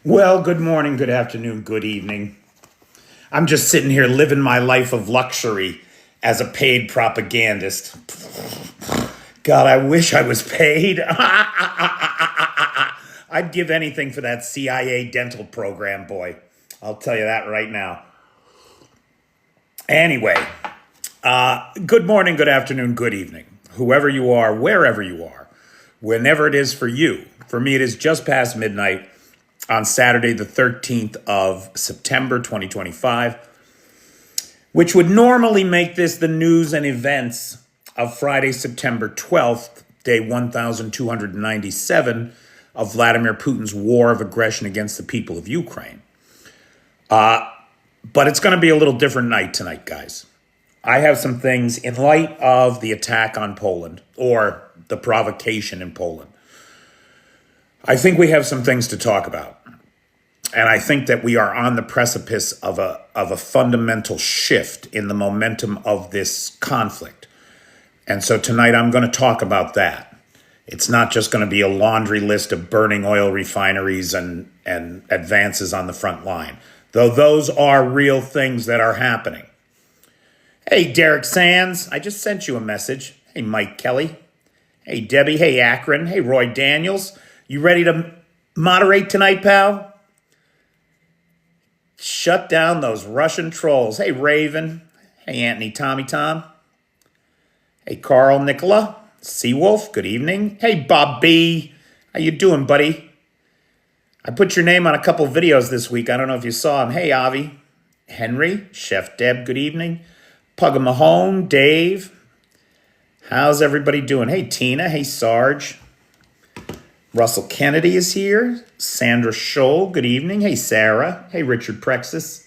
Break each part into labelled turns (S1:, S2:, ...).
S1: Well, good morning, good afternoon, good evening. I'm just sitting here living my life of luxury as a paid propagandist. God, I wish I was paid. I'd give anything for that CIA dental program, boy. I'll tell you that right now. Anyway, good morning, good afternoon, good evening. Whoever you are, wherever you are, whenever it is for you. For me, it is just past midnight on Saturday, the 13th of September, 2025, which would normally make this the news and events of Friday, September 12th, day 1297 of Vladimir Putin's war of aggression against the people of Ukraine. But it's going to be a little different night tonight, guys. I have some things in light of the attack on Poland, or the provocation in Poland. I think we have some things to talk about. And I think that we are on the precipice of a fundamental shift in the momentum of this conflict. And so tonight I'm going to talk about that. It's not just going to be a laundry list of burning oil refineries and advances on the front line, though those are real things that are happening. Hey, Derek Sands, I just sent you a message. Hey, Mike Kelly. Hey, Debbie. Hey, Akron. Hey, Roy Daniels. You ready to moderate tonight, pal? Shut down those Russian trolls. Hey, Raven. Hey, Anthony Tommy Tom. Hey, Carl Nicola. Seawolf, good evening. Hey, Bob B. How you doing, buddy? I put your name on a couple videos this week. I don't know if you saw them. Hey, Avi. Henry. Chef Deb, good evening. Pugga Mahone. Dave. How's everybody doing? Hey, Tina. Hey, Sarge. Russell Kennedy is here. Sandra Scholl, good evening. Hey, Sarah. Hey, Richard Prexis.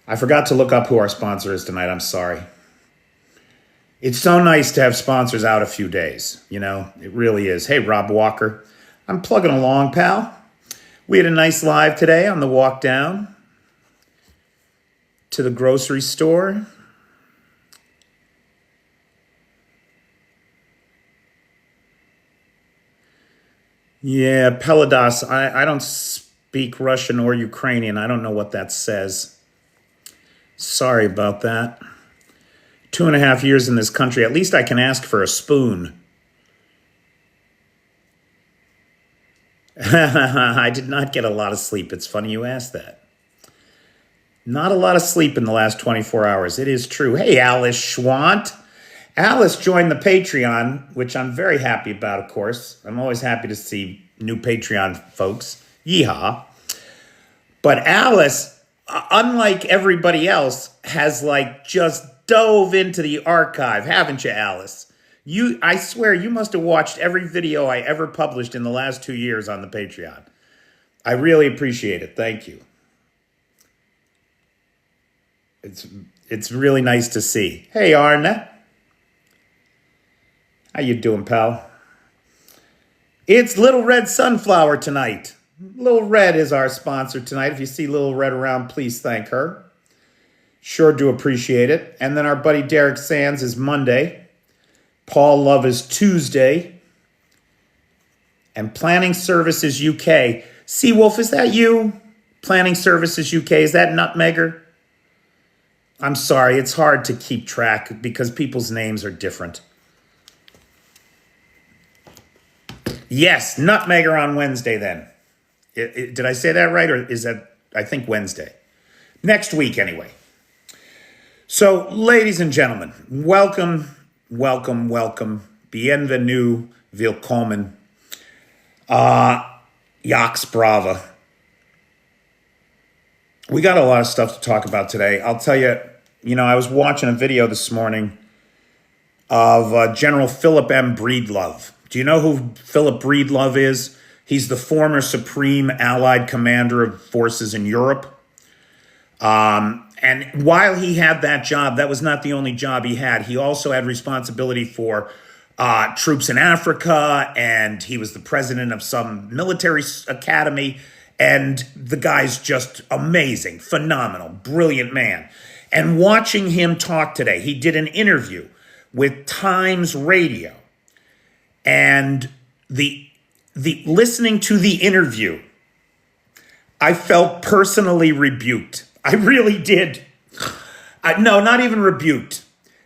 S1: I forgot to look up who our sponsor is tonight. I'm sorry. It's so nice to have sponsors out a few days. You know, it really is. Hey, Rob Walker. I'm plugging along, pal. We had a nice live today on the walk down to the grocery store. Yeah, Peladas, I don't speak Russian or Ukrainian. I don't know what that says. Sorry about that. 2.5 years in this country. At least I can ask for a spoon. I did not get a lot of sleep. It's funny you asked that. Not a lot of sleep in the last 24 hours. It is true. Hey, Alice Schwant. Alice joined the Patreon, which I'm very happy about, of course. I'm always happy to see new Patreon folks. Yeehaw. But Alice, unlike everybody else, has just dove into the archive, haven't you, Alice? I swear you must have watched every video I ever published in the last 2 years on the Patreon. I really appreciate it. Thank you. It's really nice to see. Hey, Arna. How you doing, pal? It's Little Red Sunflower tonight. Little Red is our sponsor tonight. If you see Little Red around, please thank her. Sure do appreciate it. And then our buddy Derek Sands is Monday. Paul Love is Tuesday. And Planning Services UK. Seawolf, is that you? Planning Services UK, is that Nutmegger? I'm sorry, it's hard to keep track because people's names are different. Yes, Nutmegger on Wednesday then. Did I say that right, or is that, I think, Wednesday? Next week, anyway. So, ladies and gentlemen, welcome, welcome, welcome. Bienvenue, willkommen. Yax Brava. We got a lot of stuff to talk about today. I'll tell you, I was watching a video this morning of General Philip M. Breedlove. Do you know who Philip Breedlove is? He's the former Supreme Allied Commander of forces in Europe. And while he had that job, that was not the only job he had. He also had responsibility for troops in Africa, and he was the president of some military academy. And the guy's just amazing, phenomenal, brilliant man. And watching him talk today, he did an interview with Times Radio. And the listening to the interview I felt personally rebuked. I really did. No, not even rebuked.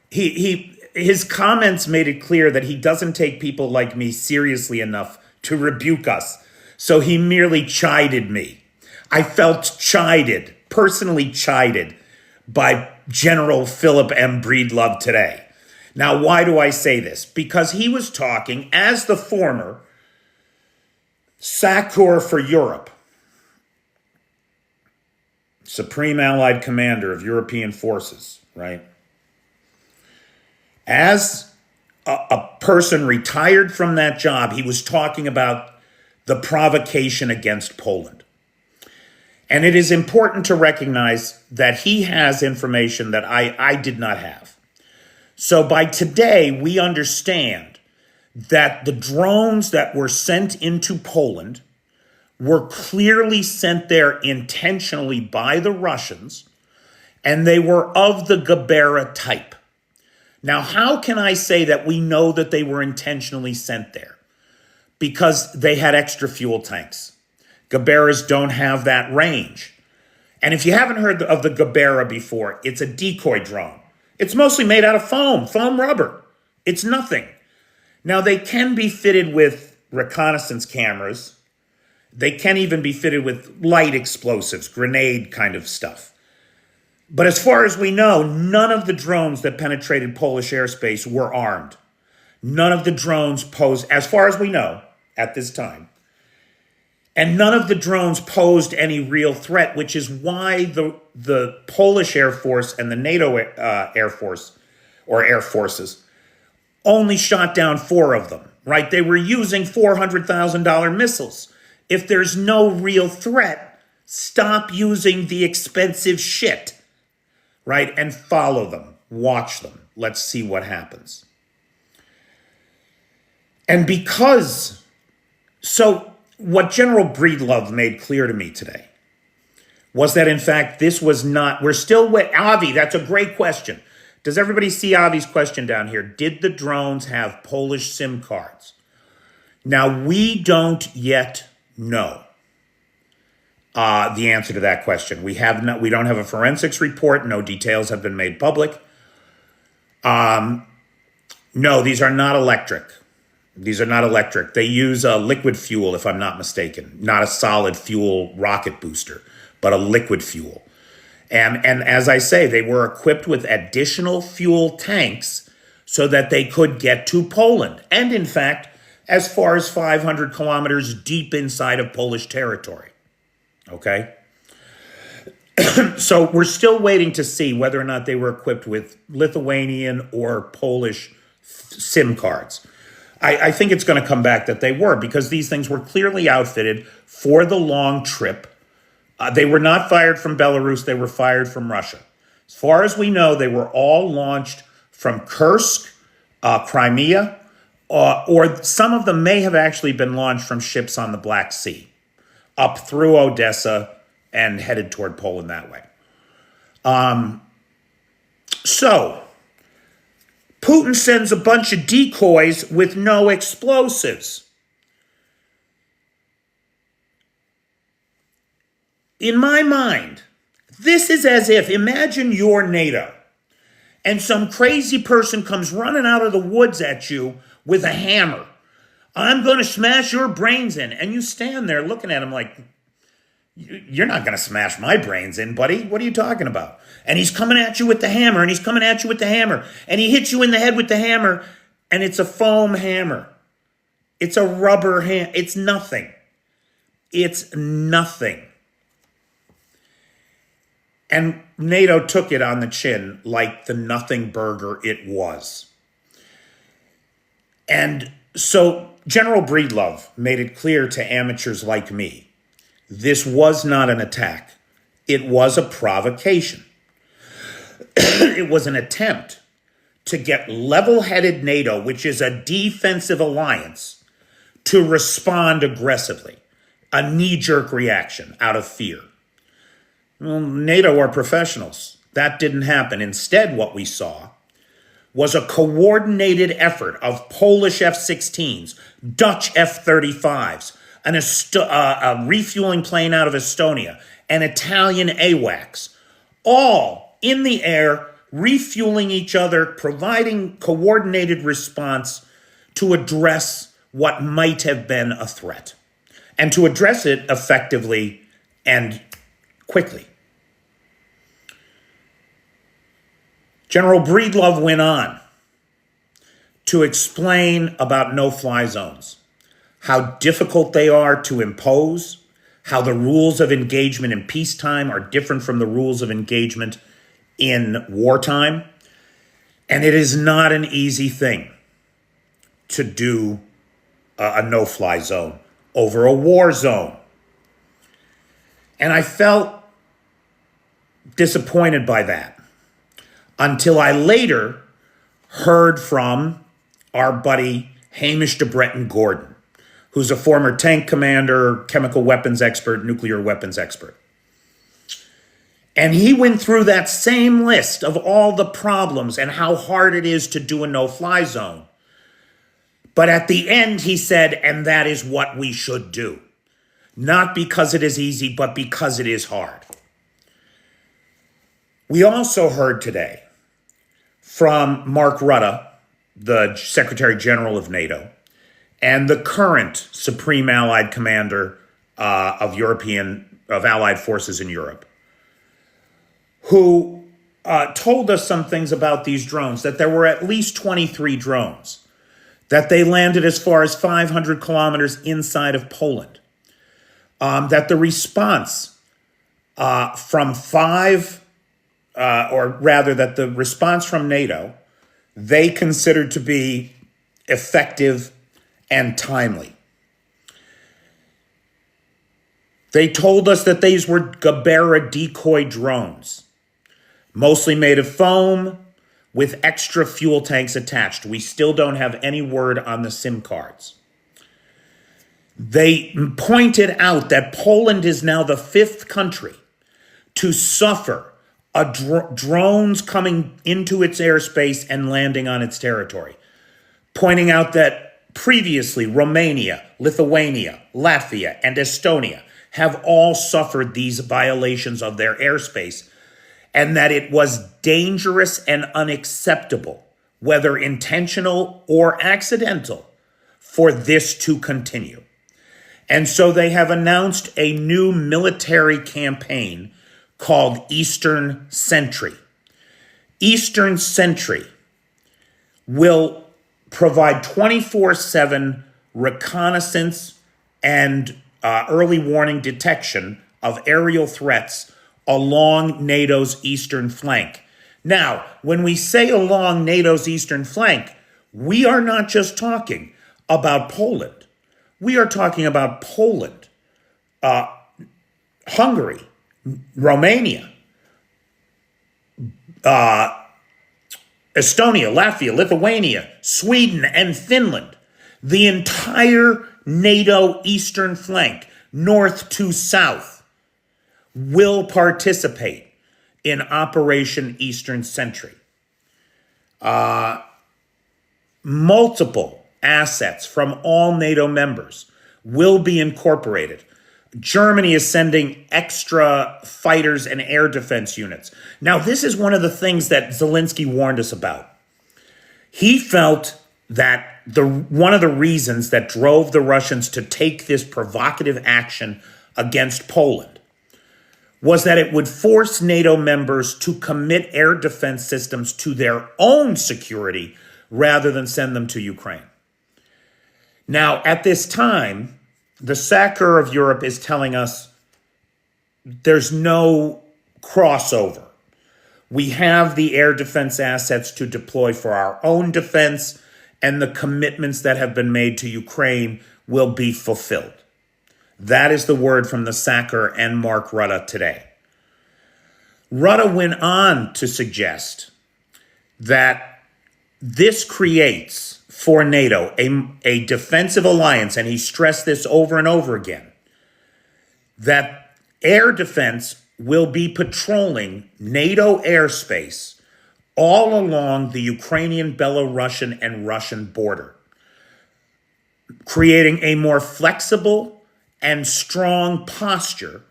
S1: His comments made it clear that he doesn't take people like me seriously enough to rebuke us. So he merely chided me. I felt chided, personally chided by General Philip M. Breedlove today. Now, why do I say this? Because he was talking as the former SACEUR for Europe, Supreme Allied Commander of European Forces, right? As a person retired from that job, he was talking about the provocation against Poland. And it is important to recognize that he has information that I did not have. So by today, we understand that the drones that were sent into Poland were clearly sent there intentionally by the Russians, and they were of the Gabera type. Now, how can I say that we know that they were intentionally sent there? Because they had extra fuel tanks. Gaberas don't have that range. And if you haven't heard of the Gabera before, it's a decoy drone. It's mostly made out of foam rubber. It's nothing. Now, they can be fitted with reconnaissance cameras. They can even be fitted with light explosives, grenade kind of stuff. But as far as we know, none of the drones that penetrated Polish airspace were armed. None of the drones posed, as far as we know at this time, and none of the drones posed any real threat, which is why the Polish Air Force and the NATO Air Force, or Air Forces, only shot down 4 of them, right? They were using $400,000 missiles. If there's no real threat, stop using the expensive shit, right? And follow them, watch them. Let's see what happens. And so what General Breedlove made clear to me today was that, in fact, this was not, we're still with Avi. That's a great question. Does everybody see Avi's question down here? Did the drones have Polish SIM cards? Now, we don't yet know the answer to that question. We don't have a forensics report. No details have been made public. No, these are not electric. These are not electric. They use a liquid fuel, if I'm not mistaken, not a solid fuel rocket booster, but a liquid fuel. And as I say, they were equipped with additional fuel tanks so that they could get to Poland. And in fact, as far as 500 kilometers deep inside of Polish territory. Okay? So we're still waiting to see whether or not they were equipped with Lithuanian or Polish SIM cards. I think it's going to come back that they were, because these things were clearly outfitted for the long trip. They were not fired from Belarus. They were fired from Russia. As far as we know, they were all launched from Kursk, Crimea, or some of them may have actually been launched from ships on the Black Sea, up through Odessa and headed toward Poland that way. So Putin sends a bunch of decoys with no explosives. In my mind, this is as if, imagine you're NATO, and some crazy person comes running out of the woods at you with a hammer. I'm going to smash your brains in. And you stand there looking at him like, you're not going to smash my brains in, buddy. What are you talking about? And he's coming at you with the hammer, and he's coming at you with the hammer, and he hits you in the head with the hammer, and it's a foam hammer. It's a rubber hammer. It's nothing. It's nothing. And NATO took it on the chin like the nothing burger it was. And so General Breedlove made it clear to amateurs like me, this was not an attack. It was a provocation. It was an attempt to get level-headed NATO, which is a defensive alliance, to respond aggressively, a knee-jerk reaction out of fear. Well, NATO are professionals. That didn't happen. Instead, what we saw was a coordinated effort of Polish F-16s, Dutch F-35s, a refueling plane out of Estonia, an Italian AWACS, all in the air, refueling each other, providing coordinated response to address what might have been a threat, and to address it effectively and quickly. General Breedlove went on to explain about no-fly zones, how difficult they are to impose, how the rules of engagement in peacetime are different from the rules of engagement in wartime. And it is not an easy thing to do a no-fly zone over a war zone. And I felt disappointed by that until I later heard from our buddy Hamish de Breton Gordon, who's a former tank commander, chemical weapons expert, nuclear weapons expert. And he went through that same list of all the problems and how hard it is to do a no-fly zone. But at the end, he said, and that is what we should do. Not because it is easy, but because it is hard. We also heard today from Mark Rutte, the Secretary General of NATO, and the current Supreme Allied Commander of Allied forces in Europe, who told us some things about these drones, that there were at least 23 drones, that they landed as far as 500 kilometers inside of Poland, that the response that the response from NATO, they considered to be effective and timely. They told us that these were Gabera decoy drones, mostly made of foam with extra fuel tanks attached. We still don't have any word on the SIM cards. They pointed out that Poland is now the 5th country to suffer drones coming into its airspace and landing on its territory, pointing out that previously Romania, Lithuania, Latvia, and Estonia have all suffered these violations of their airspace, and that it was dangerous and unacceptable, whether intentional or accidental, for this to continue. And so they have announced a new military campaign called Eastern Sentry. Eastern Sentry will provide 24/7 reconnaissance and early warning detection of aerial threats along NATO's eastern flank. Now, when we say along NATO's eastern flank, we are not just talking about Poland. We are talking about Poland, Hungary, Romania, Estonia, Latvia, Lithuania, Sweden, and Finland. The entire NATO eastern flank, north to south, will participate in Operation Eastern Sentry. Multiple assets from all NATO members will be incorporated. Germany is sending extra fighters and air defense units. Now, this is one of the things that Zelensky warned us about. He felt that one of the reasons that drove the Russians to take this provocative action against Poland was that it would force NATO members to commit air defense systems to their own security rather than send them to Ukraine. Now, at this time, the SACEUR of Europe is telling us there's no crossover. We have the air defense assets to deploy for our own defense, and the commitments that have been made to Ukraine will be fulfilled. That is the word from the SACEUR and Mark Rutte today. Rutte went on to suggest that this creates for NATO a defensive alliance, and he stressed this over and over again, that air defense will be patrolling NATO airspace all along the Ukrainian, Belarusian, and Russian border, creating a more flexible and strong posture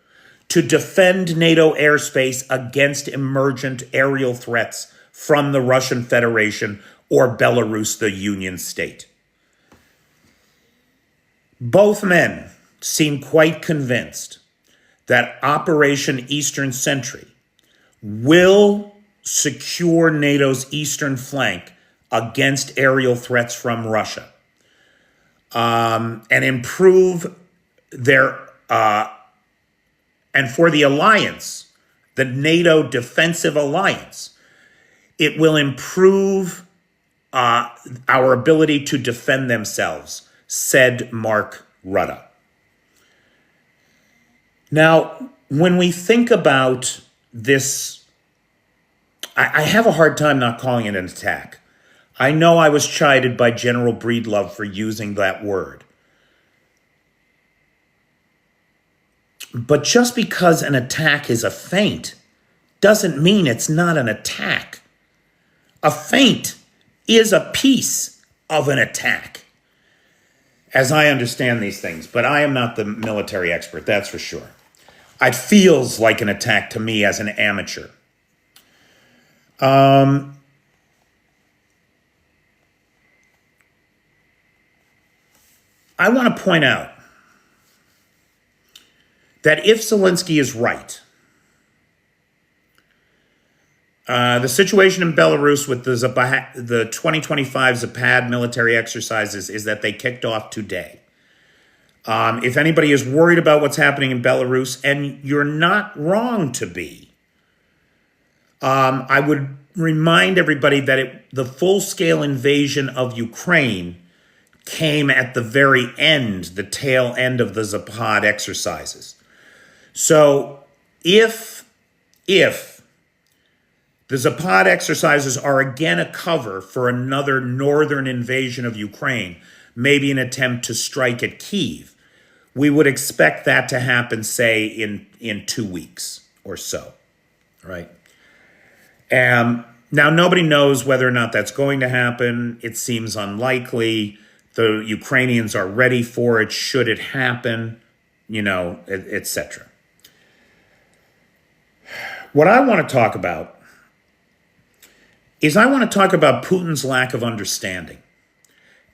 S1: to defend NATO airspace against emergent aerial threats from the Russian Federation or Belarus, the Union state. Both men seem quite convinced that Operation Eastern Sentry will secure NATO's eastern flank against aerial threats from Russia, and improve their, and for the alliance, the NATO defensive alliance, it will improve our ability to defend themselves, said Mark Rutte. Now, when we think about this, I have a hard time not calling it an attack. I know I was chided by General Breedlove for using that word. But just because an attack is a feint doesn't mean it's not an attack. A feint is a piece of an attack, as I understand these things, but I am not the military expert, that's for sure. It feels like an attack to me as an amateur. I want to point out that if Zelensky is right, the situation in Belarus with the 2025 Zapad military exercises is that they kicked off today. If anybody is worried about what's happening in Belarus, and you're not wrong to be, I would remind everybody that the full-scale invasion of Ukraine came at the very end, the tail end of the Zapad exercises. So if the Zapad exercises are again a cover for another northern invasion of Ukraine, maybe an attempt to strike at Kyiv, we would expect that to happen, say, in 2 weeks or so, right? Now, nobody knows whether or not that's going to happen. It seems unlikely. The Ukrainians are ready for it should it happen, etc. What I want to talk about is Putin's lack of understanding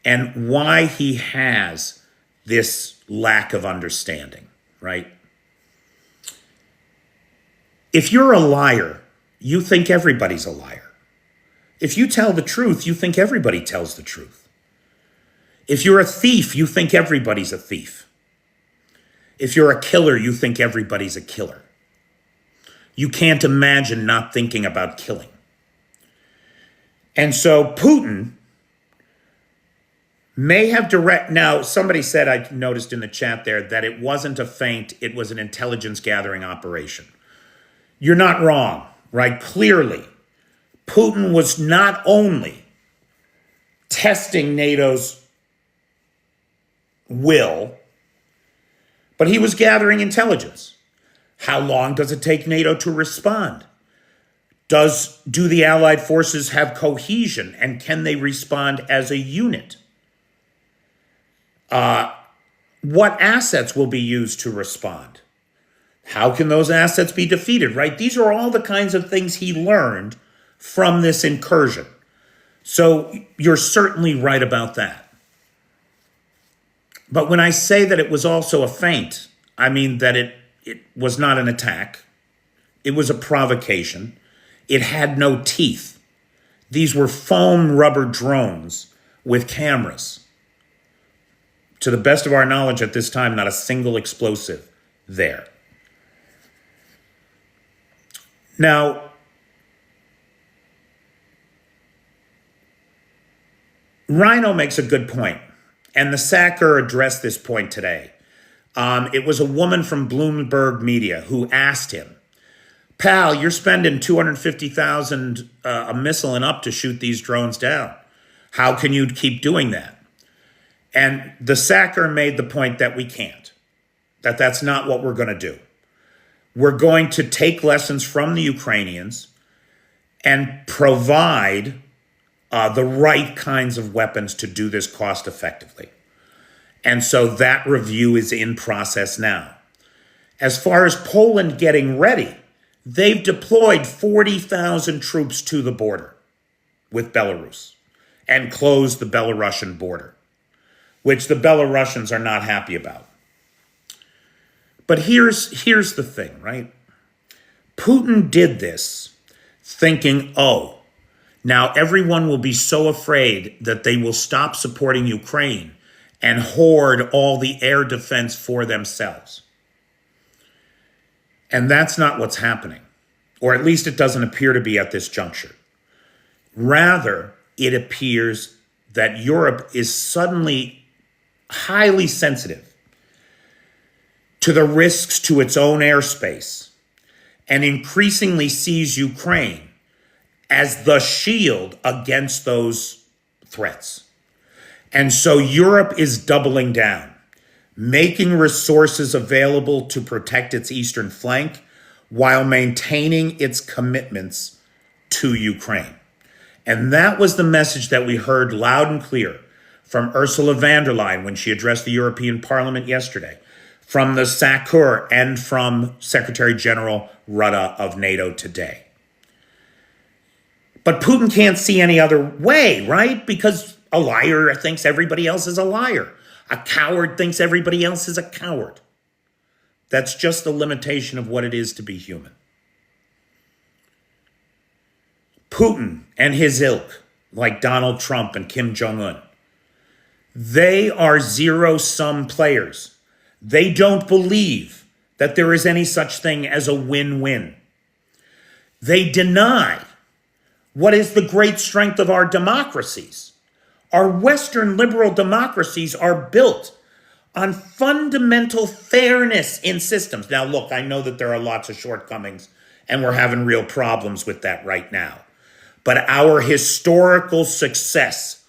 S1: and why he has this lack of understanding, right? If you're a liar, you think everybody's a liar. If you tell the truth, you think everybody tells the truth. If you're a thief, you think everybody's a thief. If you're a killer, you think everybody's a killer. You can't imagine not thinking about killing. And so Putin may have now, somebody said, I noticed in the chat there, that it wasn't a feint, it was an intelligence gathering operation. You're not wrong, right? Clearly, Putin was not only testing NATO's will, but he was gathering intelligence. How long does it take NATO to respond? Do the Allied forces have cohesion, and can they respond as a unit? What assets will be used to respond? How can those assets be defeated, right? These are all the kinds of things he learned from this incursion. So you're certainly right about that. But when I say that it was also a feint, I mean that it was not an attack. It was a provocation. It had no teeth. These were foam rubber drones with cameras. To the best of our knowledge at this time, not a single explosive there. Now, Rhino makes a good point, and the Sacker addressed this point today. It was a woman from Bloomberg Media who asked him, "Pal, you're spending $250,000 a missile and up to shoot these drones down. How can you keep doing that?" And the Sacker made the point that we can't, that's not what we're going to do. We're going to take lessons from the Ukrainians and provide the right kinds of weapons to do this cost effectively. And so that review is in process now. As far as Poland getting ready, they've deployed 40,000 troops to the border with Belarus and closed the Belarusian border, which the Belarusians are not happy about. But here's the thing, right? Putin did this thinking, oh, now everyone will be so afraid that they will stop supporting Ukraine and hoard all the air defense for themselves. And that's not what's happening, or at least it doesn't appear to be at this juncture. Rather, it appears that Europe is suddenly highly sensitive to the risks to its own airspace and increasingly sees Ukraine as the shield against those threats. And so Europe is doubling down, making resources available to protect its eastern flank while maintaining its commitments to Ukraine. And that was the message that we heard loud and clear from Ursula von der Leyen when she addressed the European Parliament yesterday, from the SACEUR, and from Secretary General Rutte of NATO today. But Putin can't see any other way, right? Because a liar thinks everybody else is a liar. A coward thinks everybody else is a coward. That's just the limitation of what it is to be human. Putin and his ilk, like Donald Trump and Kim Jong-un, they are zero-sum players. They don't believe that there is any such thing as a win-win. They deny what is the great strength of our democracies. Our Western liberal democracies are built on fundamental fairness in systems. Now, look, I know that there are lots of shortcomings, and we're having real problems with that right now. But our historical success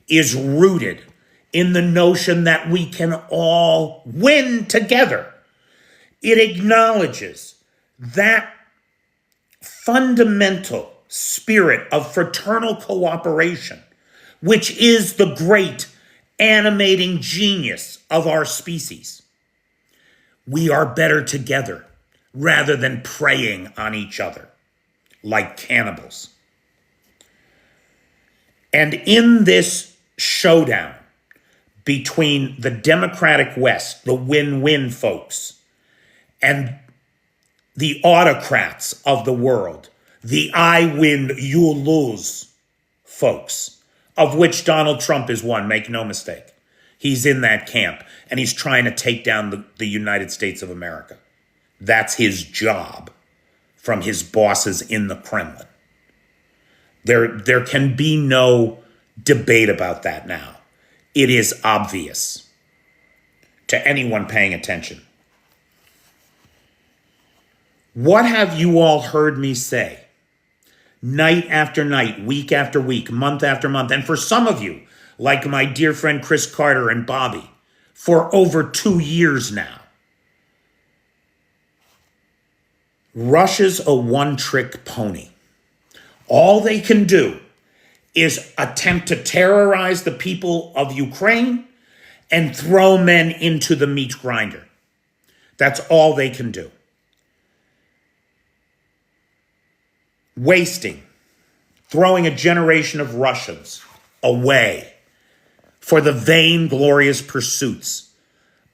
S1: is rooted in the notion that we can all win together. It acknowledges that fundamental spirit of fraternal cooperation, which is the great animating genius of our species. We are better together rather than preying on each other like cannibals. And in this showdown between the democratic West, the win-win folks, and the autocrats of the world, the I win, you lose folks, of which Donald Trump is one, make no mistake. He's in that camp, and he's trying to take down the United States of America. That's his job from his bosses in the Kremlin. There can be no debate about that now. It is obvious to anyone paying attention. What have you all heard me say night after night, week after week, month after month, and for some of you, like my dear friend Chris Carter and Bobby, for over 2 years now? Russia's a one-trick pony. All they can do is attempt to terrorize the people of Ukraine and throw men into the meat grinder. That's all they can do. Wasting, throwing a generation of Russians away for the vainglorious pursuits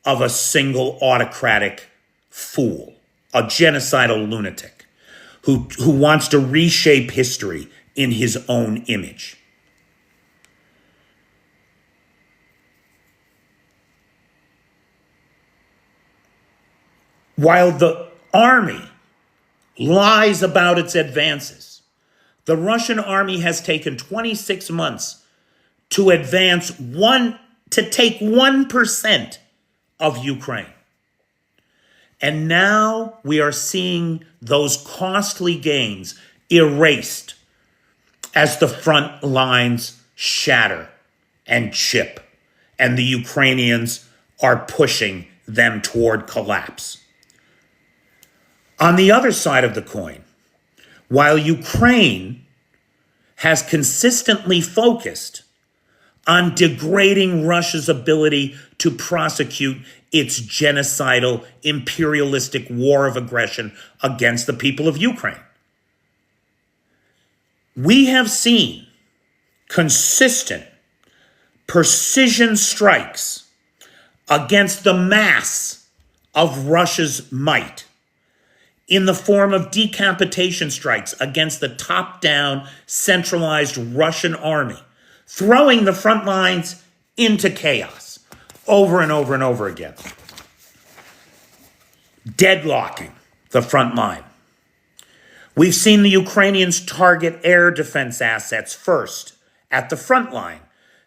S1: of a single autocratic fool, a genocidal lunatic who wants to reshape history in his own image. While the army lies about its advances, the Russian army has taken 26 months to take 1% of Ukraine. And now we are seeing those costly gains erased as the front lines shatter and chip, and the Ukrainians are pushing them toward collapse. On the other side of the coin, while Ukraine has consistently focused on degrading Russia's ability to prosecute its genocidal, imperialistic war of aggression against the people of Ukraine. We have seen consistent precision strikes against the mass of Russia's might in the form of decapitation strikes against the top-down, centralized Russian army, throwing the front lines into chaos over and over and over again, deadlocking the front line. We've seen the Ukrainians target air defense assets first at the front line,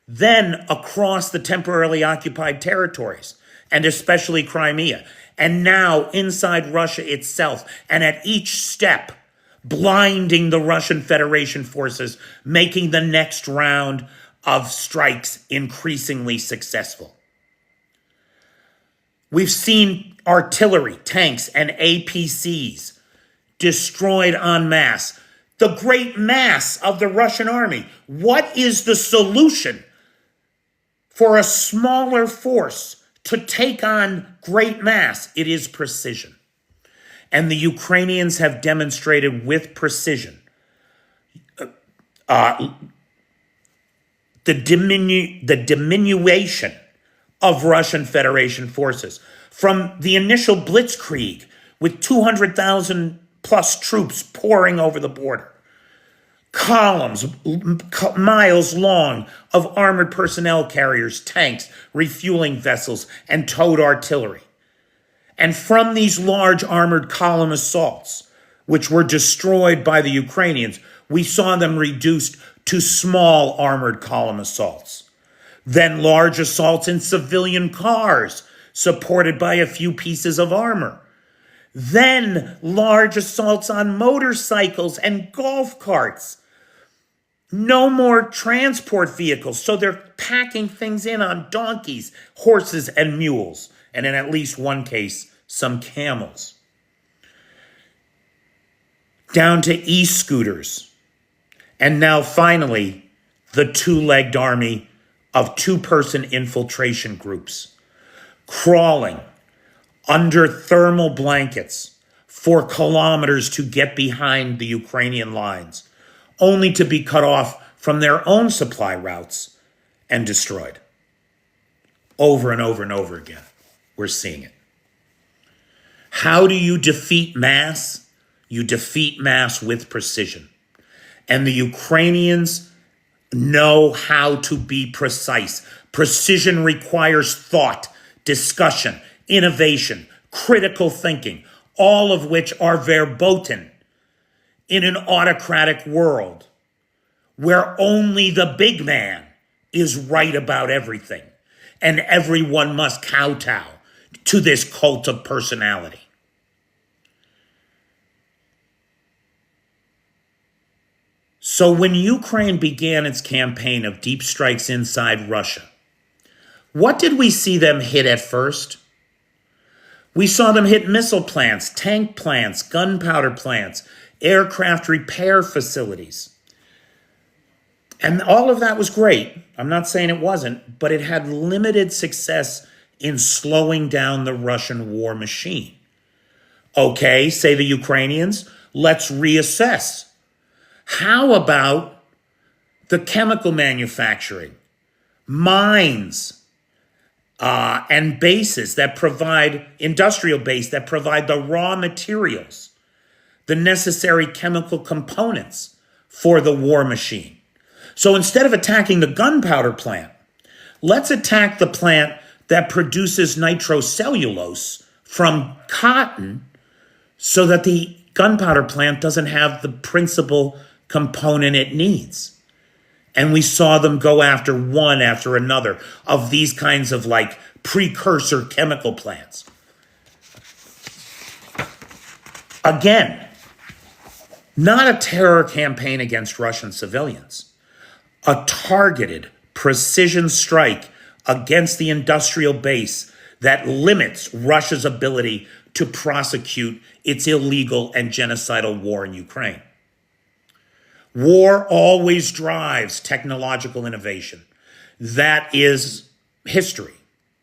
S1: then across the temporarily occupied territories, and especially Crimea, and now inside Russia itself, and at each step, blinding the Russian Federation forces, making the next round of strikes increasingly successful. We've seen artillery, tanks, and APCs destroyed en masse. The great mass of the Russian army. What is the solution for a smaller force to take on great mass? It is precision. And the Ukrainians have demonstrated with precision the diminution of Russian Federation forces. From the initial blitzkrieg with 200,000 plus troops pouring over the border, columns miles long of armored personnel carriers, tanks, refueling vessels, and towed artillery. And from these large armored column assaults, which were destroyed by the Ukrainians, we saw them reduced to small armored column assaults. Then large assaults in civilian cars, supported by a few pieces of armor. Then large assaults on motorcycles and golf carts. No more transport vehicles, so they're packing things in on donkeys, horses, and mules, and in at least one case, some camels. Down to e-scooters. And now finally, the two-legged army of two-person infiltration groups, crawling under thermal blankets for kilometers to get behind the Ukrainian lines, only to be cut off from their own supply routes and destroyed. Over and over and over again, we're seeing it. How do you defeat mass? You defeat mass with precision. And the Ukrainians know how to be precise. Precision requires thought, discussion, innovation, critical thinking, all of which are verboten in an autocratic world where only the big man is right about everything and everyone must kowtow to this cult of personality. So when Ukraine began its campaign of deep strikes inside Russia, what did we see them hit at first? We saw them hit missile plants, tank plants, gunpowder plants, aircraft repair facilities. And all of that was great. I'm not saying it wasn't, but it had limited success in slowing down the Russian war machine. Okay, say the Ukrainians, let's reassess. How about the chemical manufacturing, mines, and bases that provide, industrial base that provide the raw materials, the necessary chemical components for the war machine? So instead of attacking the gunpowder plant, let's attack the plant that produces nitrocellulose from cotton so that the gunpowder plant doesn't have the principal component it needs. And we saw them go after one after another of these kinds of like precursor chemical plants. Again, not a terror campaign against Russian civilians, a targeted precision strike against the industrial base that limits Russia's ability to prosecute its illegal and genocidal war in Ukraine. War always drives technological innovation. That is history.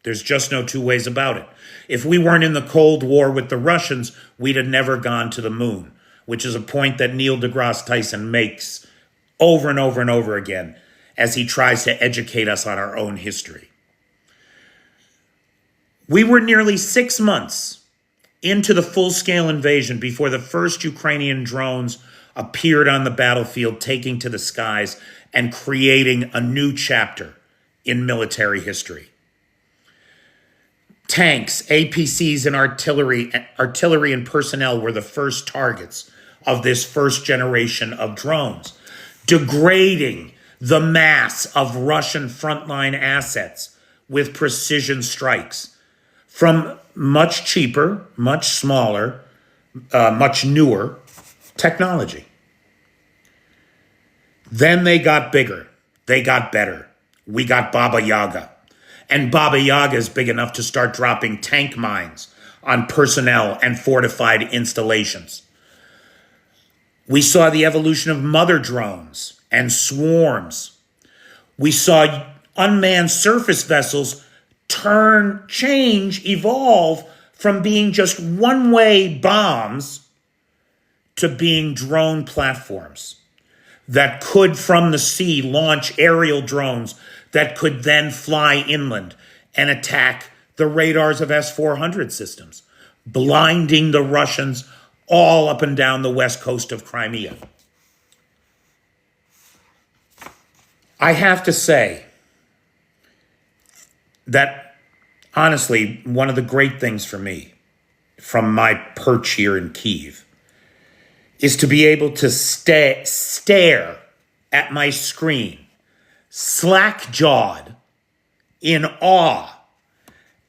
S1: There's just no two ways about it. If we weren't in the Cold War with the Russians, we'd have never gone to the moon, which is a point that Neil deGrasse Tyson makes over and over and over again as he tries to educate us on our own history. We were nearly 6 months into the full-scale invasion before the first Ukrainian drones appeared on the battlefield, taking to the skies and creating a new chapter in military history. Tanks, APCs, and artillery and personnel were the first targets of this first generation of drones, degrading the mass of Russian frontline assets with precision strikes from much cheaper, much smaller, much newer technology. Then they got bigger. They got better. We got Baba Yaga. And Baba Yaga is big enough to start dropping tank mines on personnel and fortified installations. We saw the evolution of mother drones and swarms. We saw unmanned surface vessels evolve from being just one-way bombs to being drone platforms that could, from the sea, launch aerial drones that could then fly inland and attack the radars of S-400 systems, blinding the Russians all up and down the west coast of Crimea. I have to say that, honestly, one of the great things for me from my perch here in Kyiv is to be able to stare at my screen, slack-jawed, in awe,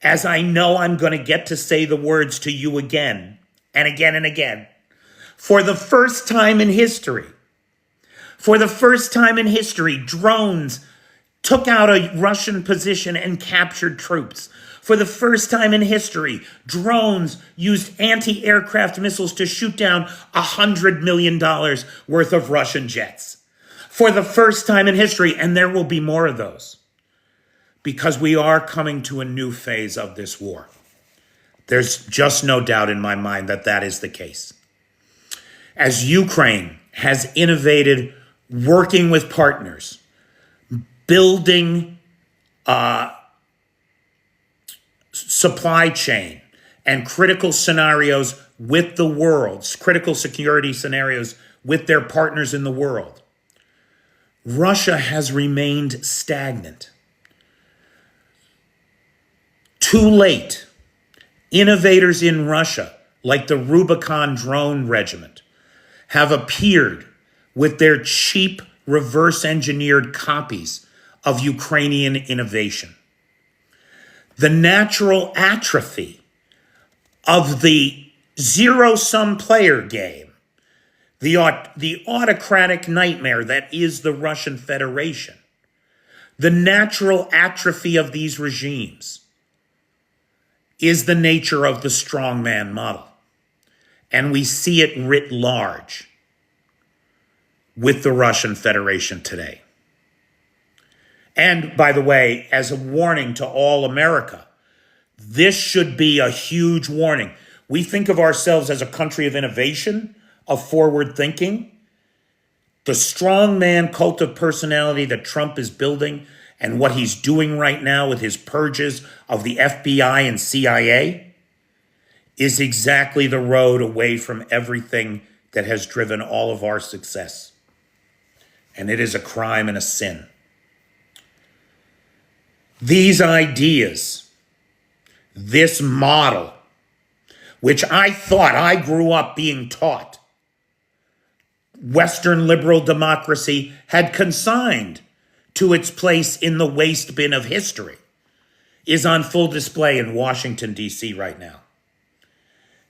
S1: as I know I'm going to get to say the words to you again and again and again. For the first time in history, drones took out a Russian position and captured troops. For the first time in history, drones used anti-aircraft missiles to shoot down $100 million worth of Russian jets. For the first time in history, and there will be more of those, because we are coming to a new phase of this war. There's just no doubt in my mind that that is the case. As Ukraine has innovated, working with partners, building supply chain and critical scenarios with the world, critical security scenarios with their partners in the world, Russia has remained stagnant. Too late, innovators in Russia, like the Rubicon Drone Regiment, have appeared with their cheap, reverse-engineered copies of Ukrainian innovation. The natural atrophy of the zero-sum player game, the autocratic nightmare that is the Russian Federation, the natural atrophy of these regimes is the nature of the strongman model. And we see it writ large with the Russian Federation today. And by the way, as a warning to all America, this should be a huge warning. We think of ourselves as a country of innovation, of forward thinking. The strongman cult of personality that Trump is building and what he's doing right now with his purges of the FBI and CIA is exactly the road away from everything that has driven all of our success. And it is a crime and a sin. These ideas, this model, which I thought I grew up being taught, Western liberal democracy had consigned to its place in the waste bin of history, is on full display in Washington, D.C. right now.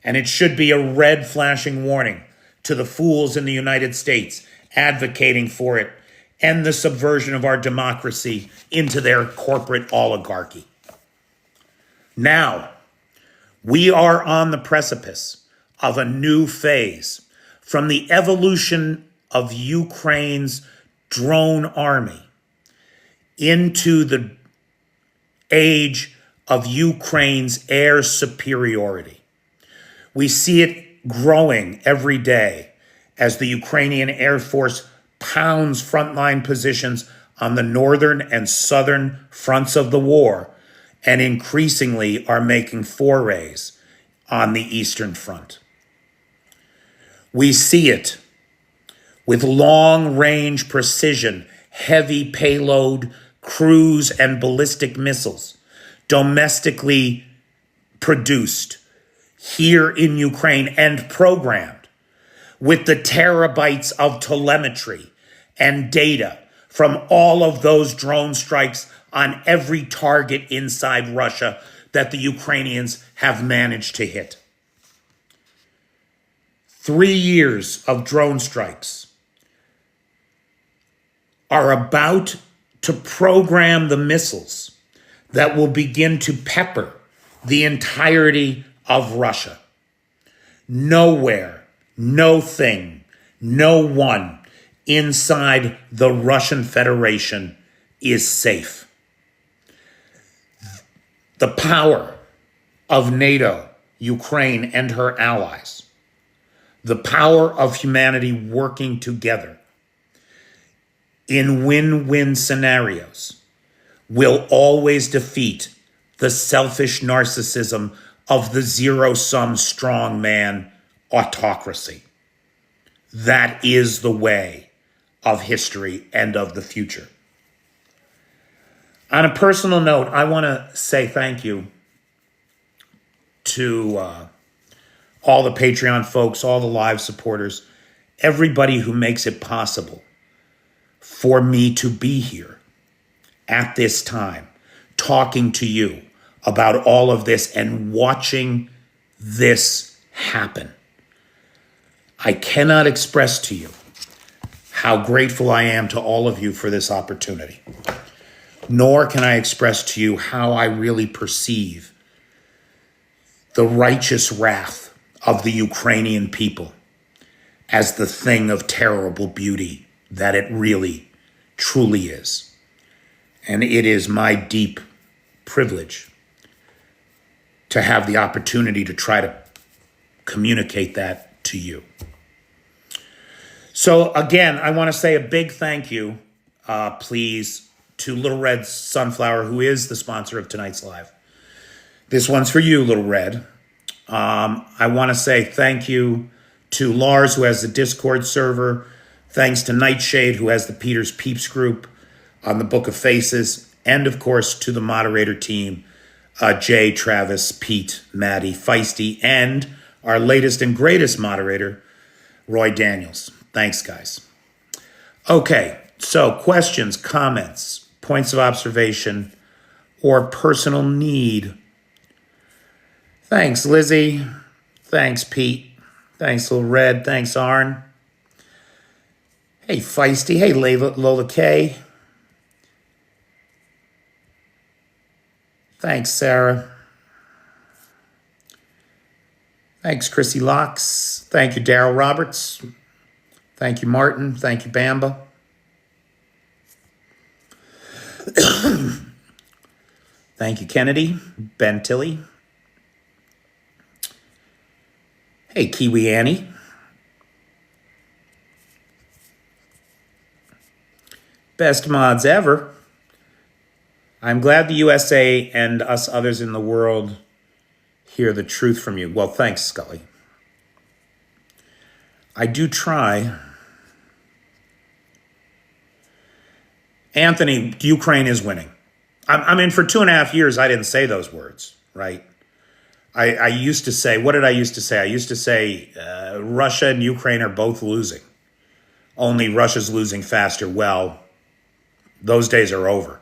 S1: And it should be a red flashing warning to the fools in the United States advocating for it and the subversion of our democracy into their corporate oligarchy. Now, we are on the precipice of a new phase from the evolution of Ukraine's drone army into the age of Ukraine's air superiority. We see it growing every day as the Ukrainian Air Force pounds frontline positions on the northern and southern fronts of the war, and increasingly are making forays on the eastern front. We see it with long-range precision, heavy payload cruise and ballistic missiles domestically produced here in Ukraine and programmed with the terabytes of telemetry and data from all of those drone strikes on every target inside Russia that the Ukrainians have managed to hit. 3 years of drone strikes are about to program the missiles that will begin to pepper the entirety of Russia. Nowhere, no thing, no one inside the Russian Federation is safe. The power of NATO, Ukraine, and her allies, the power of humanity working together in win-win scenarios will always defeat the selfish narcissism of the zero-sum strongman autocracy. That is the way of history and of the future. On a personal note, I want to say thank you to all the Patreon folks, all the live supporters, everybody who makes it possible for me to be here at this time, talking to you about all of this and watching this happen. I cannot express to you how grateful I am to all of you for this opportunity, nor can I express to you how I really perceive the righteous wrath of the Ukrainian people as the thing of terrible beauty that it really, truly is. And it is my deep privilege to have the opportunity to try to communicate that to you. So again, I want to say a big thank you, please, to Little Red Sunflower, who is the sponsor of tonight's live. This one's for you, Little Red. I want to say thank you to Lars, who has the Discord server. Thanks to Nightshade, who has the Peter's Peeps group on the Book of Faces. And, of course, to the moderator team, Jay, Travis, Pete, Maddie, Feisty, and our latest and greatest moderator, Roy Daniels. Thanks, guys. Okay, so questions, comments, points of observation, or personal need. Thanks, Lizzie. Thanks, Pete. Thanks, Little Red. Thanks, Arn. Hey, Feisty. Hey, Lola K. Thanks, Sarah. Thanks, Chrissy Locks. Thank you, Daryl Roberts. Thank you, Martin. Thank you, Bamba. Thank you, Kennedy. Ben Tilley. Hey, Kiwi Annie. Best mods ever. I'm glad the USA and us others in the world hear the truth from you. Well, thanks, Scully. I do try. Anthony, Ukraine is winning. I mean, for 2.5 years, I didn't say those words, right? I used to say, what did I used to say? I used to say Russia and Ukraine are both losing. Only Russia's losing faster. Well, those days are over.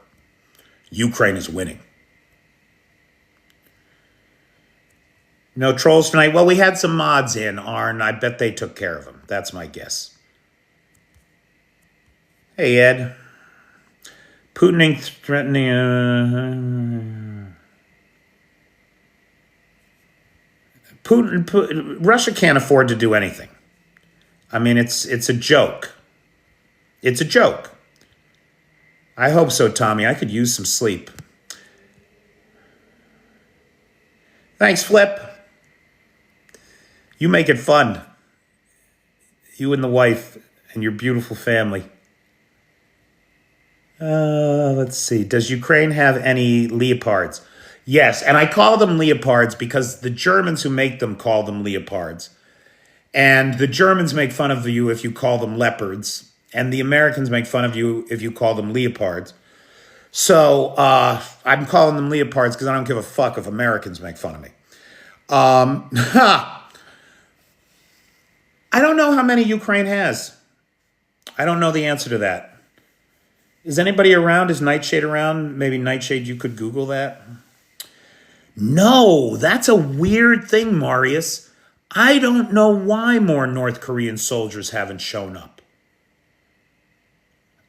S1: Ukraine is winning. No trolls tonight? Well, we had some mods in, Arn. I bet they took care of them. That's my guess. Hey, Ed. Putin threatening... Putin, Russia can't afford to do anything. I mean, it's a joke. It's a joke. I hope so, Tommy. I could use some sleep. Thanks, Flip. You make it fun. You and the wife and your beautiful family. Let's see. Does Ukraine have any leopards? Yes, and I call them leopards because the Germans who make them call them leopards. And the Germans make fun of you if you call them leopards. And the Americans make fun of you if you call them leopards. So I'm calling them leopards because I don't give a fuck if Americans make fun of me. I don't know how many Ukraine has. I don't know the answer to that. Is anybody around? Is Nightshade around? Maybe Nightshade, you could Google that. No, that's a weird thing, Marius. I don't know why more North Korean soldiers haven't shown up.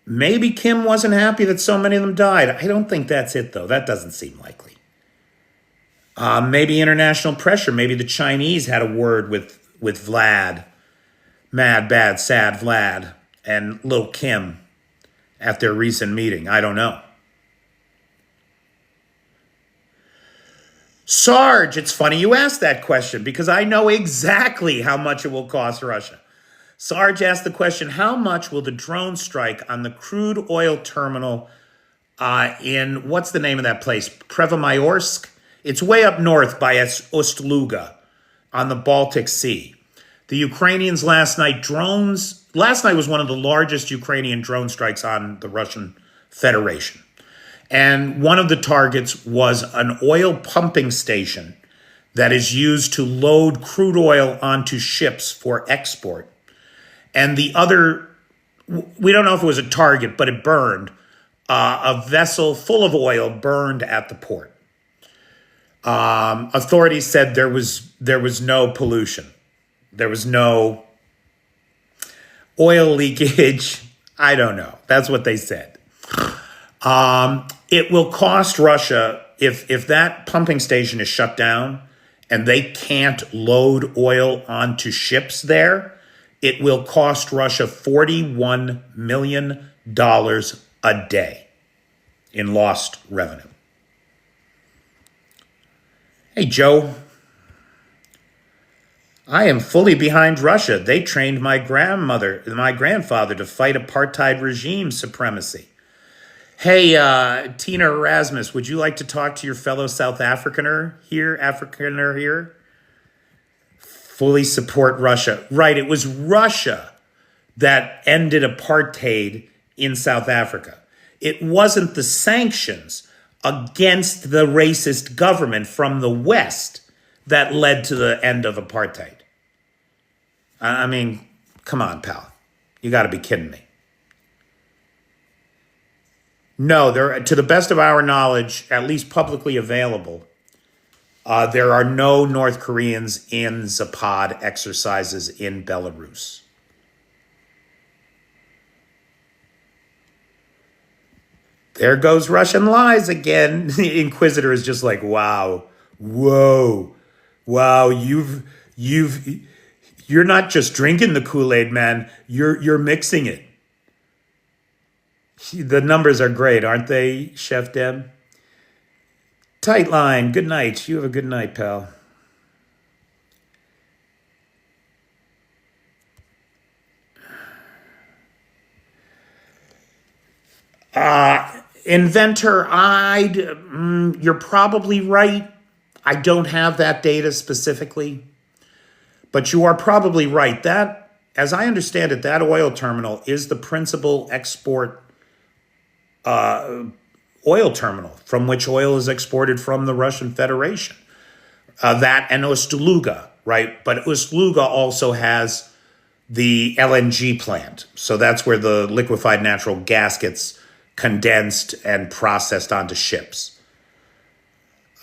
S1: Maybe Kim wasn't happy that so many of them died. I don't think that's it, though. That doesn't seem likely. Maybe international pressure. Maybe the Chinese had a word with Vlad, mad, bad, sad Vlad, and Lil Kim at their recent meeting. I don't know. Sarge, it's funny you asked that question because I know exactly how much it will cost Russia. Sarge asked the question, how much will the drone strike on the crude oil terminal in, what's the name of that place? Prevomyorsk? It's way up north by Ust-Luga on the Baltic Sea. The Ukrainians last night was one of the largest Ukrainian drone strikes on the Russian Federation. And one of the targets was an oil pumping station that is used to load crude oil onto ships for export. And the other, we don't know if it was a target, but it burned. A vessel full of oil burned at the port. Authorities said there was no pollution. There was no oil leakage. I don't know. That's what they said. It will cost Russia, if that pumping station is shut down and they can't load oil onto ships there, it will cost Russia $41 million a day in lost revenue. Hey, Joe. I am fully behind Russia. They trained my grandfather to fight apartheid regime supremacy. Hey, Tina Erasmus, would you like to talk to your fellow South Africaner here? Fully support Russia. Right, it was Russia that ended apartheid in South Africa. It wasn't the sanctions against the racist government from the West that led to the end of apartheid. I mean, come on, pal. You got to be kidding me. No, to the best of our knowledge, at least publicly available, there are no North Koreans in Zapad exercises in Belarus. There goes Russian lies again. The Inquisitor is just like, wow, whoa, wow, you're not just drinking the Kool-Aid, man. You're mixing it. The numbers are great, aren't they, Chef Deb? Tight line. Good night. You have a good night, pal. Inventor, you're probably right. I don't have that data specifically, but you are probably right. That, as I understand it, that oil terminal is the principal export oil terminal from which oil is exported from the Russian Federation. That and Ust-Luga, right? But Ust-Luga also has the LNG plant. So that's where the liquefied natural gas gets condensed and processed onto ships.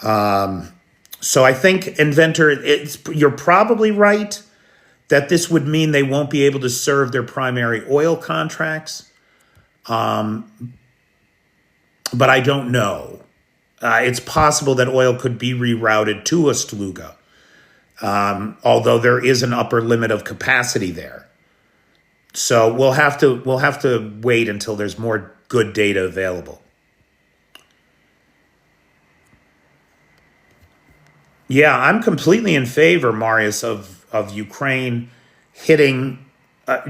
S1: So I think, Inventor, you're probably right that this would mean they won't be able to serve their primary oil contracts. But I don't know. It's possible that oil could be rerouted to Ust-Luga, although there is an upper limit of capacity there. So we'll have to wait until there's more good data available. Yeah, I'm completely in favor, Marius, of Ukraine hitting,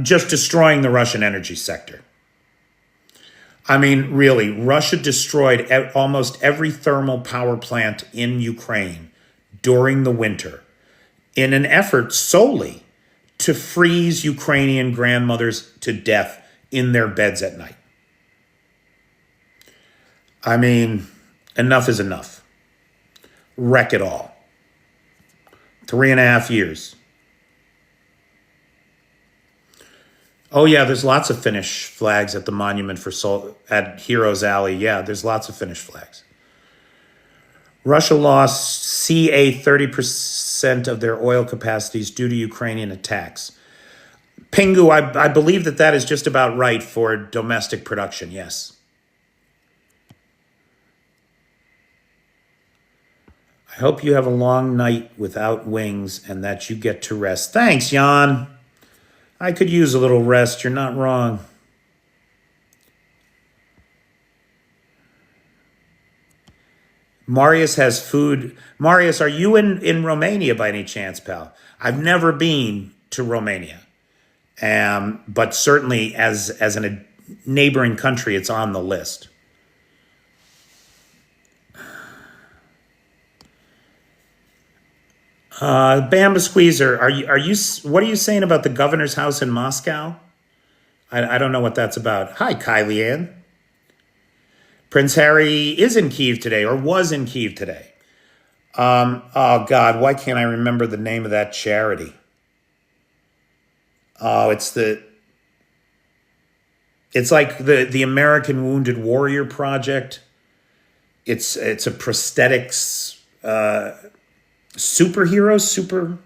S1: just destroying the Russian energy sector. I mean, really, Russia destroyed almost every thermal power plant in Ukraine during the winter in an effort solely to freeze Ukrainian grandmothers to death in their beds at night. I mean, enough is enough. Wreck it all. 3.5 years. Oh yeah, there's lots of Finnish flags at the Monument for at Heroes Alley. Yeah, there's lots of Finnish flags. Russia lost CA 30% of their oil capacities due to Ukrainian attacks. Pingu, I believe that is just about right for domestic production, yes. I hope you have a long night without wings and that you get to rest. Thanks, Jan. I could use a little rest. You're not wrong. Marius has food. Marius, are you in Romania by any chance, pal? I've never been to Romania. But certainly as a neighboring country, it's on the list. Bamba Squeezer, what are you saying about the governor's house in Moscow? I don't know what that's about. Hi, Kylie Ann. Prince Harry is in Kyiv today, or was in Kyiv today. Oh God, why can't I remember the name of that charity? Oh, it's like the American Wounded Warrior Project. It's a prosthetics superhero.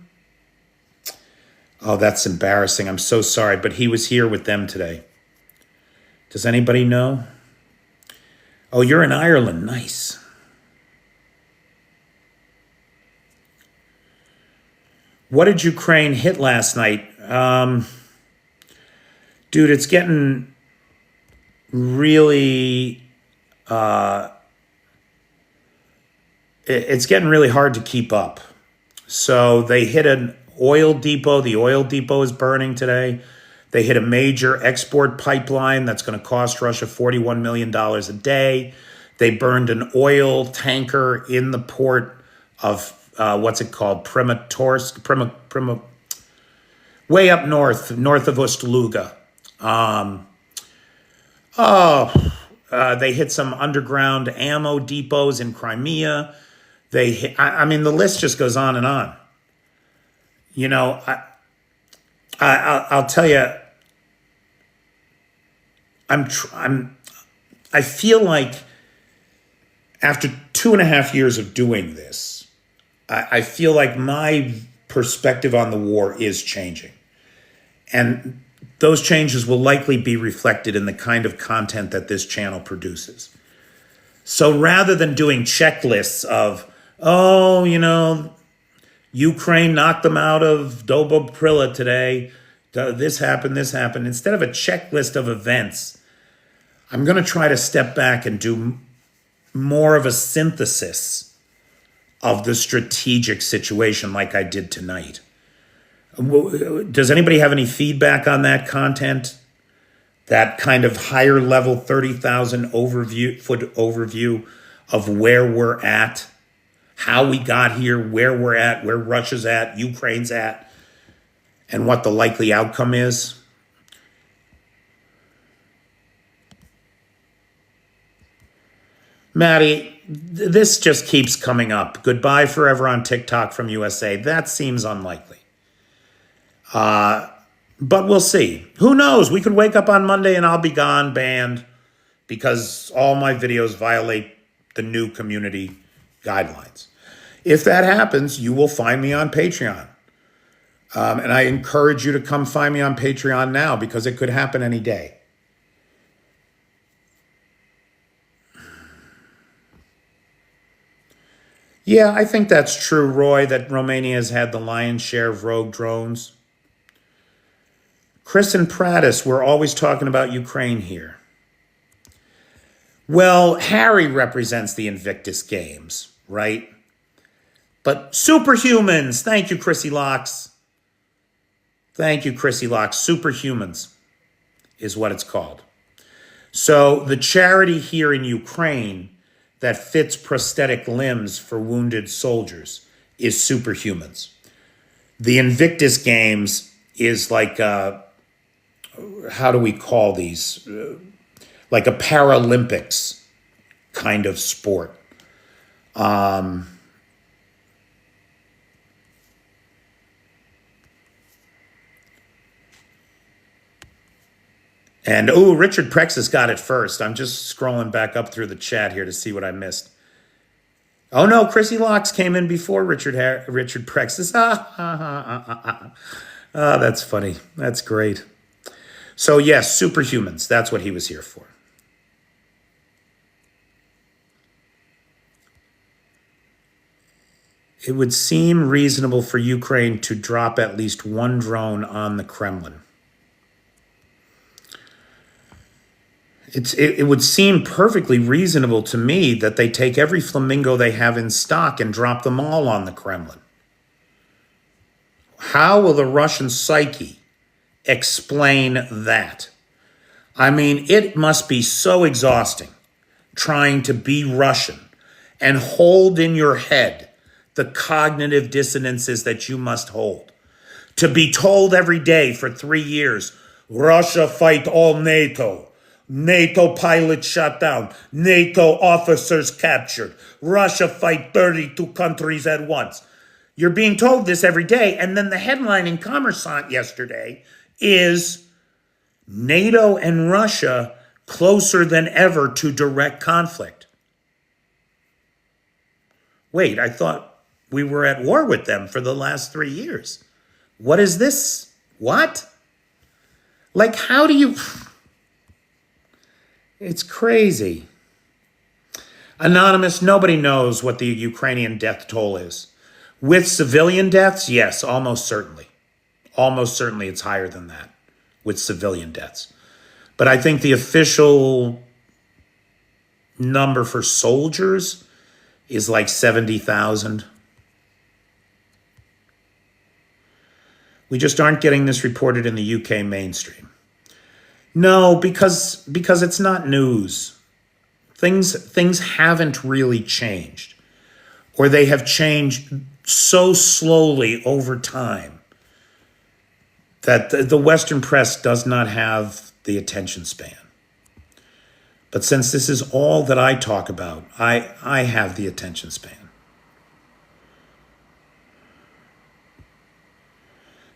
S1: Oh, that's embarrassing. I'm so sorry, but he was here with them today. Does anybody know? Oh, you're in Ireland. Nice. What did Ukraine hit last night? Dude, it's getting really it's getting really hard to keep up. So they hit an oil depot. The oil depot is burning today. They hit a major export pipeline that's going to cost Russia $41 million a day. They burned an oil tanker in the port of, what's it called? Kramatorsk, way up north of Ust-Luga. They hit some underground ammo depots in Crimea. I mean, the list just goes on and on. You know, I'll tell you, I feel like after 2.5 years of doing this, I feel like my perspective on the war is changing. And those changes will likely be reflected in the kind of content that this channel produces. So rather than doing checklists of, oh, you know, Ukraine knocked them out of Dobrila today, this happened, instead of a checklist of events, I'm going to try to step back and do more of a synthesis of the strategic situation like I did tonight. Does anybody have any feedback on that content? That kind of higher level 30,000 overview of where we're at, how we got here, where we're at, where Russia's at, Ukraine's at, and what the likely outcome is? Maddie, this just keeps coming up. Goodbye forever on TikTok from USA. That seems unlikely. But we'll see. Who knows? We could wake up on Monday and I'll be gone, banned, because all my videos violate the new community guidelines. If that happens, you will find me on Patreon. And I encourage you to come find me on Patreon now because it could happen any day. Yeah, I think that's true, Roy, that Romania has had the lion's share of rogue drones. Chris and Prattis, we're always talking about Ukraine here. Well, Harry represents the Invictus Games, right? But superhumans, thank you, Chrissy Locks. Thank you, Chrissy Locks. Superhumans is what it's called. So the charity here in Ukraine that fits prosthetic limbs for wounded soldiers is Superhumans. The Invictus Games is like, how do we call these? Like a Paralympics kind of sport. And, Richard Prexis got it first. I'm just scrolling back up through the chat here to see what I missed. Oh, no, Chrissy Locks came in before Richard Prexis. That's funny. That's great. So, yes, Superhumans. That's what he was here for. It would seem reasonable for Ukraine to drop at least one drone on the Kremlin. It would seem perfectly reasonable to me that they take every flamingo they have in stock and drop them all on the Kremlin. How will the Russian psyche explain that? I mean, it must be so exhausting trying to be Russian and hold in your head the cognitive dissonances that you must hold. To be told every day for 3 years, Russia fight all NATO. NATO pilots shot down. NATO officers captured. Russia fight 32 countries at once. You're being told this every day. And then the headline in Kommersant yesterday is NATO and Russia closer than ever to direct conflict. Wait, I thought we were at war with them for the last 3 years. What is this? What? Like, how do you... It's crazy. Anonymous, nobody knows what the Ukrainian death toll is. With civilian deaths, yes, almost certainly. Almost certainly it's higher than that with civilian deaths. But I think the official number for soldiers is like 70,000. We just aren't getting this reported in the UK mainstream. No, because it's not news. Things haven't really changed, or they have changed so slowly over time that the Western press does not have the attention span. But since this is all that I talk about, I have the attention span.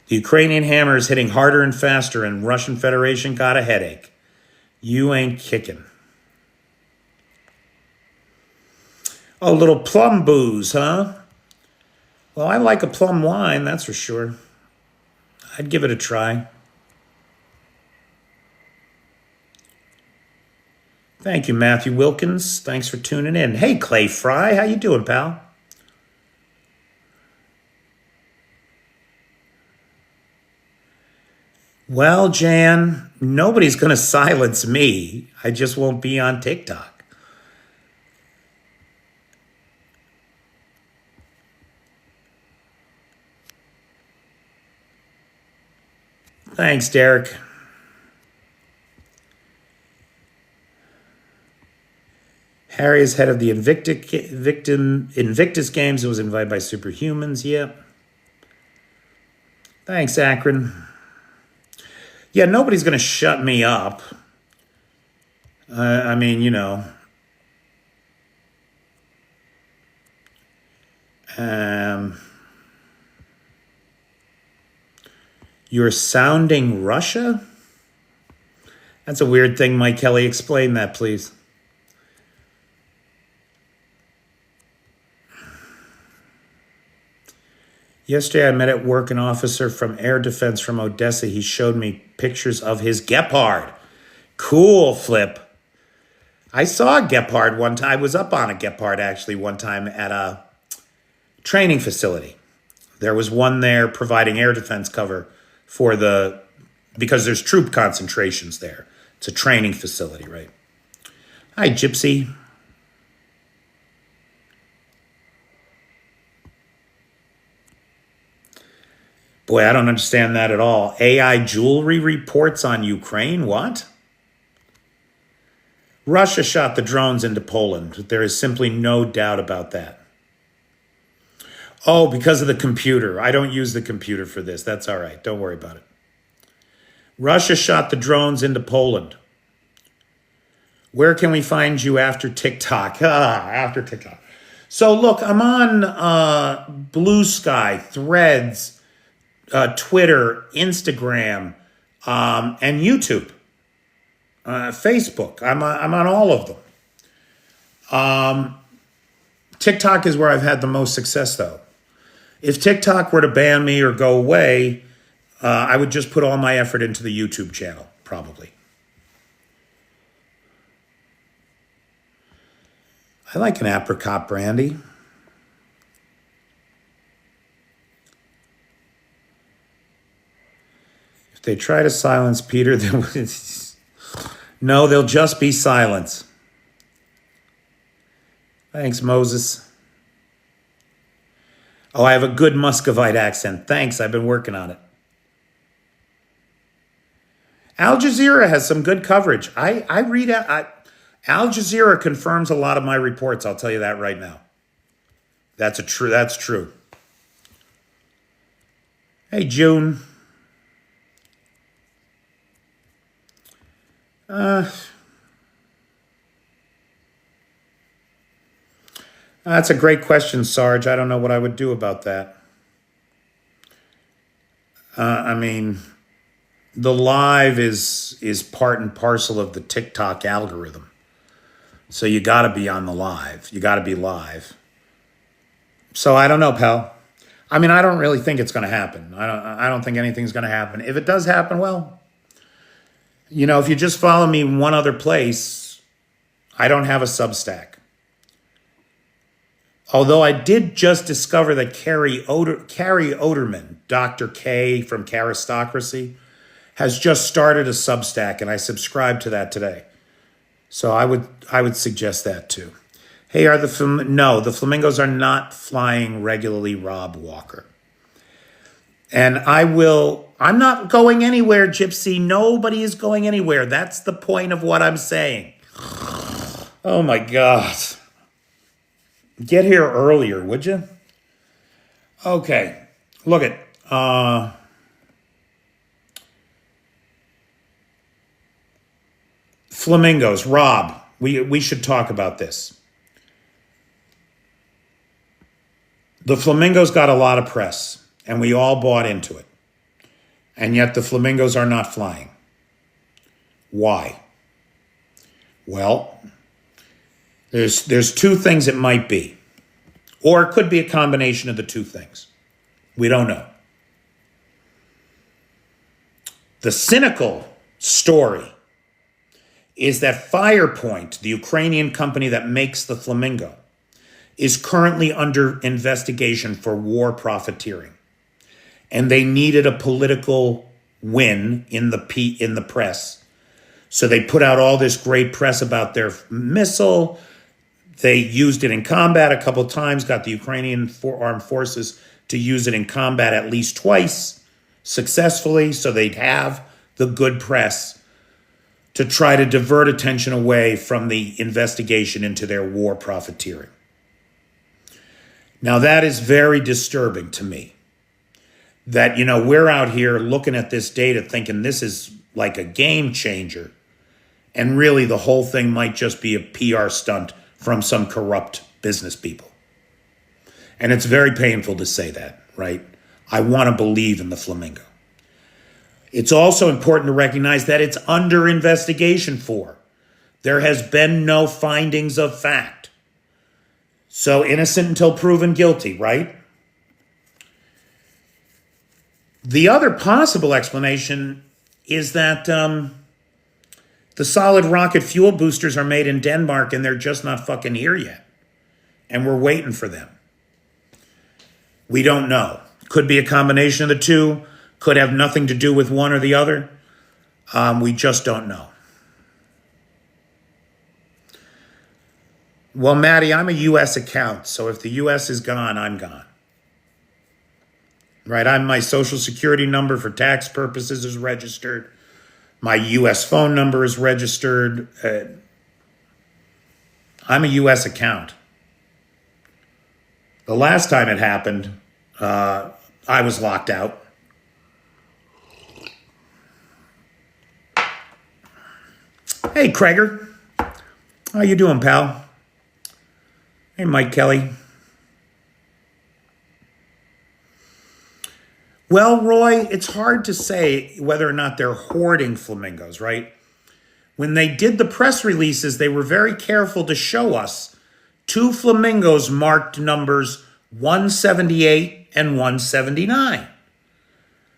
S1: The Ukrainian hammer is hitting harder and faster, and Russian Federation got a headache. You ain't kicking. Oh, little plum booze, huh? Well, I like a plum wine, that's for sure. I'd give it a try. Thank you, Matthew Wilkins. Thanks for tuning in. Hey, Clay Fry, how you doing, pal? Well, Jan, nobody's going to silence me. I just won't be on TikTok. Thanks, Derek. Harry is head of the Invictus Games. It was invited by Superhumans. Yep. Thanks, Akron. Yeah, nobody's going to shut me up. I mean, you know. You're sounding Russia? That's a weird thing, Mike Kelly. Explain that, please. Yesterday, I met at work an officer from Air Defense from Odessa. He showed me pictures of his Gepard. Cool, Flip. I saw a Gepard one time. I was up on a Gepard, actually, one time at a training facility. There was one there providing air defense cover because there's troop concentrations there. It's a training facility, right? Hi, Gypsy. Boy, I don't understand that at all. AI jewelry reports on Ukraine. What? Russia shot the drones into Poland. There is simply no doubt about that. Oh, because of the computer. I don't use the computer for this. That's all right. Don't worry about it. Russia shot the drones into Poland. Where can we find you after TikTok? After TikTok. So look, I'm on Blue Sky, Threads, Twitter, Instagram, and YouTube, Facebook. I'm on all of them. TikTok is where I've had the most success, though. If TikTok were to ban me or go away, I would just put all my effort into the YouTube channel, probably. I like an apricot brandy. If they try to silence Peter, then no, they'll just be silence. Thanks, Moses. Oh, I have a good Muscovite accent. Thanks, I've been working on it. Al Jazeera has some good coverage. I read Al Jazeera confirms a lot of my reports. I'll tell you that right now. That's true. Hey, June. That's a great question, Sarge. I don't know what I would do about that. I mean, the live is part and parcel of the TikTok algorithm. So you got to be on the live. You got to be live. So I don't know, pal. I mean, I don't really think it's going to happen. I don't think anything's going to happen. If it does happen, well, you know, if you just follow me one other place, I don't have a Substack. Although I did just discover that Carrie Oderman, Dr. K from Aristocracy, has just started a Substack, and I subscribed to that today. So I would suggest that too. Hey, no, the flamingos are not flying regularly, Rob Walker. And I'm not going anywhere, Gypsy. Nobody is going anywhere. That's the point of what I'm saying. Oh my God. Get here earlier, would you? Okay, look at flamingos. Rob, we should talk about this. The flamingos got a lot of press, and we all bought into it. And yet the flamingos are not flying. Why? Well, there's two things it might be. Or it could be a combination of the two things. We don't know. The cynical story is that Firepoint, the Ukrainian company that makes the flamingo, is currently under investigation for war profiteering. And they needed a political win in the press. So they put out all this great press about their missile. They used it in combat a couple times, got the Ukrainian armed forces to use it in combat at least twice successfully, so they'd have the good press to try to divert attention away from the investigation into their war profiteering. Now, that is very disturbing to me. That, we're out here looking at this data thinking this is like a game changer, and really the whole thing might just be a PR stunt from some corrupt business people. And it's very painful to say that, right? I want to believe in the flamingo. It's also important to recognize that it's under investigation for. There has been no findings of fact. So innocent until proven guilty, right? The other possible explanation is that the solid rocket fuel boosters are made in Denmark and they're just not fucking here yet. And we're waiting for them. We don't know. Could be a combination of the two. Could have nothing to do with one or the other. We just don't know. Well, Maddie, I'm a U.S. account, so if the U.S. is gone, I'm gone. Right? My social security number for tax purposes is registered. My U.S. phone number is registered. I'm a U.S. account. The last time it happened, I was locked out. Hey, Krager. How you doing, pal? Hey, Mike Kelly. Well, Roy, it's hard to say whether or not they're hoarding flamingos, right? When they did the press releases, they were very careful to show us 2 flamingos marked numbers 178 and 179.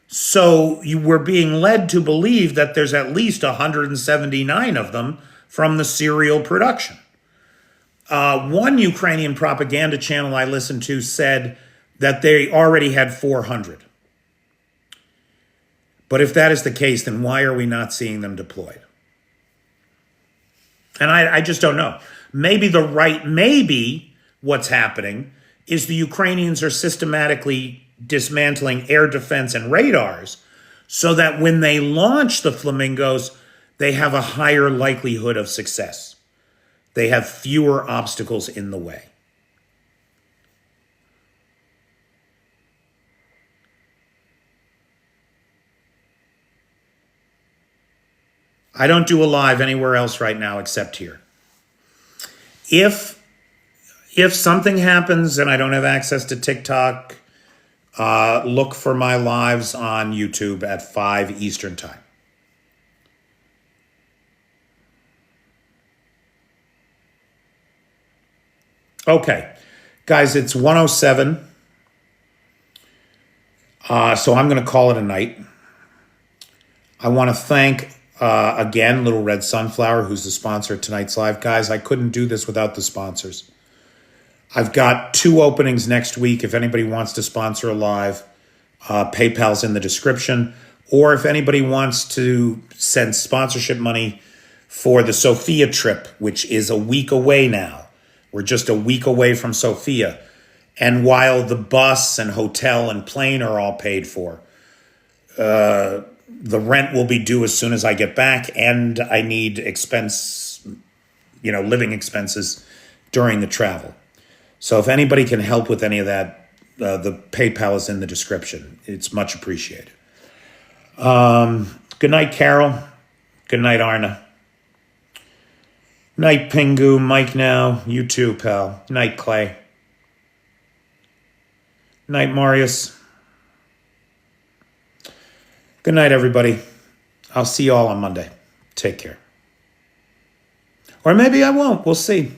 S1: So you were being led to believe that there's at least 179 of them from the serial production. One Ukrainian propaganda channel I listened to said that they already had 400. But if that is the case, then why are we not seeing them deployed? And I just don't know. Maybe what's happening is the Ukrainians are systematically dismantling air defense and radars so that when they launch the flamingos, they have a higher likelihood of success. They have fewer obstacles in the way. I don't do a live anywhere else right now except here. If something happens and I don't have access to TikTok, look for my lives on YouTube at 5 Eastern time. Okay, guys, it's 1:07. So I'm going to call it a night. I want to thank, again, Little Red Sunflower, who's the sponsor of tonight's live. Guys, I couldn't do this without the sponsors. I've got 2 openings next week. If anybody wants to sponsor a live, PayPal's in the description. Or if anybody wants to send sponsorship money for the Sofia trip, which is a week away now. We're just a week away from Sofia. And while the bus and hotel and plane are all paid for, the rent will be due as soon as I get back, and I need living expenses during the travel. So if anybody can help with any of that, the PayPal is in the description. It's much appreciated. Good night, Carol. Good night, Arna. Night, Pingu. Mike now. You too, pal. Night, Clay. Night, Marius. Good night, everybody. I'll see you all on Monday. Take care. Or maybe I won't. We'll see.